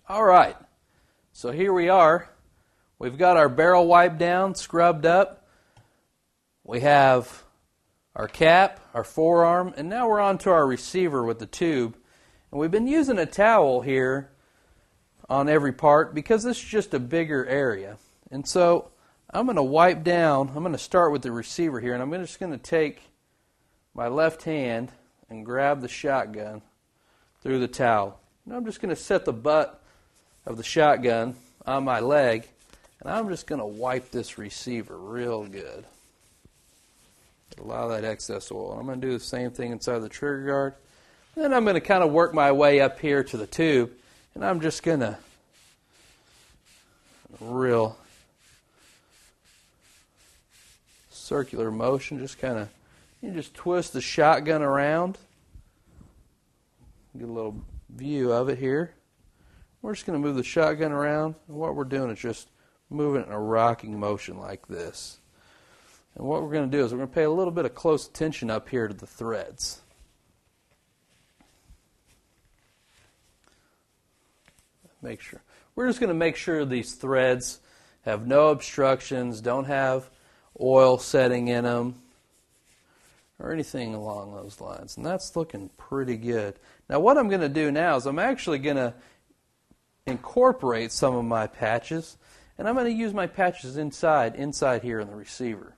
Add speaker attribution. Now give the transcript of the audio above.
Speaker 1: All right, so here we are. We've got our barrel wiped down, scrubbed up. We have our cap, our forearm, and now we're on to our receiver with the tube. And we've been using a towel here on every part because this is just a bigger area. And so I'm going to wipe down, I'm going to start with the receiver here, and I'm just going to take my left hand and grab the shotgun through the towel. And I'm just going to set the butt of the shotgun on my leg, and I'm just going to wipe this receiver real good. Get a lot of that excess oil. And I'm going to do the same thing inside the trigger guard. Then I'm going to kind of work my way up here to the tube, and I'm just going to real circular motion, just kind of, you just twist the shotgun around. Get a little view of it here. We're just going to move the shotgun around, and what we're doing is just moving it in a rocking motion like this. And what we're going to do is we're going to pay a little bit of close attention up here to the threads. Make sure. We're just going to make sure these threads have no obstructions, don't have oil setting in them, or anything along those lines. And that's looking pretty good. Now what I'm going to do now is I'm actually going to incorporate some of my patches, and I'm going to use my patches inside here in the receiver.